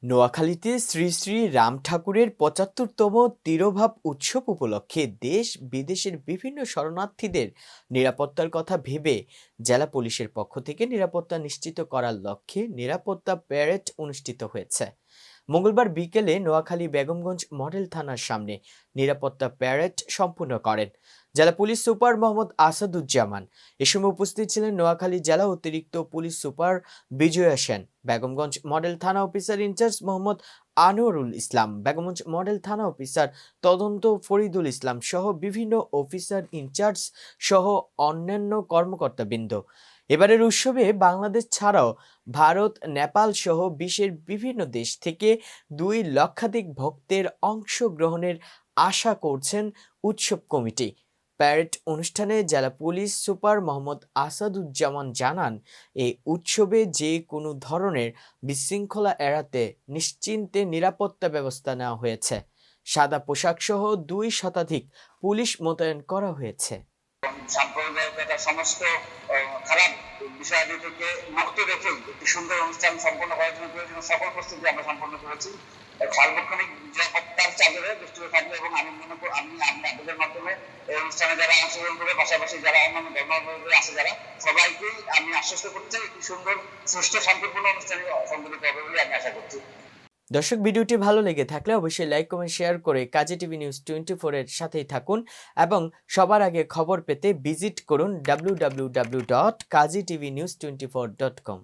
নোয়াখালীতে শ্রী শ্রী রাম ঠাকুরের ৭৫তম তিরোভাব উৎসব উপলক্ষে দেশ বিদেশের বিভিন্ন শরণার্থীদের নিরাপত্তার কথা ভেবে জেলা পুলিশের পক্ষ থেকে নিরাপত্তা নিশ্চিত করার লক্ষ্যে নিরাপত্তা প্যারেড অনুষ্ঠিত হয়েছে। মঙ্গলবার বিকেলে নোয়াখালী বেগমগঞ্জ মডেল থানার সামনে নিরাপত্তা প্যারেড সম্পূর্ণ করেন জেলা পুলিশ সুপার মোহাম্মদ আসাদুজ্জামান। এ সময় উপস্থিত ছিলেন নোয়াখালী জেলা অতিরিক্ত police super Bijoya Sen, Begumganj model থানা officer in charge Mohammad Anwarul Islam, Begumganj model থানা অফিসার তদন্ত ফরিদুল ইসলাম সহ বিভিন্ন অফিসার ইনচার্জ সহ অন্যান্য কর্মকর্তাবৃন্দ। এবারের উৎসবে বাংলাদেশ ছাড়াও ভারত, নেপাল সহ বিশ্বের বিভিন্ন দেশ থেকে ২ লক্ষাধিক ভক্তের অংশগ্রহণের আশা করছেন উৎসব কমিটি। প্যারেড অনুষ্ঠানে জেলা পুলিশ সুপার মোহাম্মদ আসাদুজ্জামান জানান, এই উৎসবে যে কোনো ধরনের বিশৃঙ্খলা এড়াতে নিশ্চিন্তে নিরাপত্তা ব্যবস্থা নেওয়া হয়েছে। সাদা পোশাক সহ ২ শতাধিক পুলিশ মোতায়েন করা হয়েছে। সাম্প্রদায়িকতা সমস্ত খারাপ বিষয়াদি থেকে মুক্ত রেখে একটি সুন্দর অনুষ্ঠান সম্পন্ন করার জন্য প্রয়োজনীয় সকল প্রস্তুতি আমরা সম্পন্ন করেছি। সার্বক্ষণিক নিরাপত্তার চাদরে দৃষ্টি থাকবে এবং আমি মনে করি আমি আপনাদের মাধ্যমে এই অনুষ্ঠানে যারা অংশগ্রহণ করবে, পাশাপাশি যারা অন্যান্য ধর্মাবলম্বী আছে যারা, সবাইকেই আমি আশ্বস্ত করতে চাই একটি সুন্দর সুষ্ঠু শান্তিপূর্ণ অনুষ্ঠানে সংগঠিত হবে বলে আমি আশা করছি। দর্শক, ভিডিওটি ভালো লেগে থাকলে অবশ্যই লাইক, কমেন্ট, শেয়ার করে কাজী টিভি নিউজ 24 এর সাথেই থাকুন এবং সবার আগে খবর পেতে ভিজিট করুন www.kaztvnews24.com।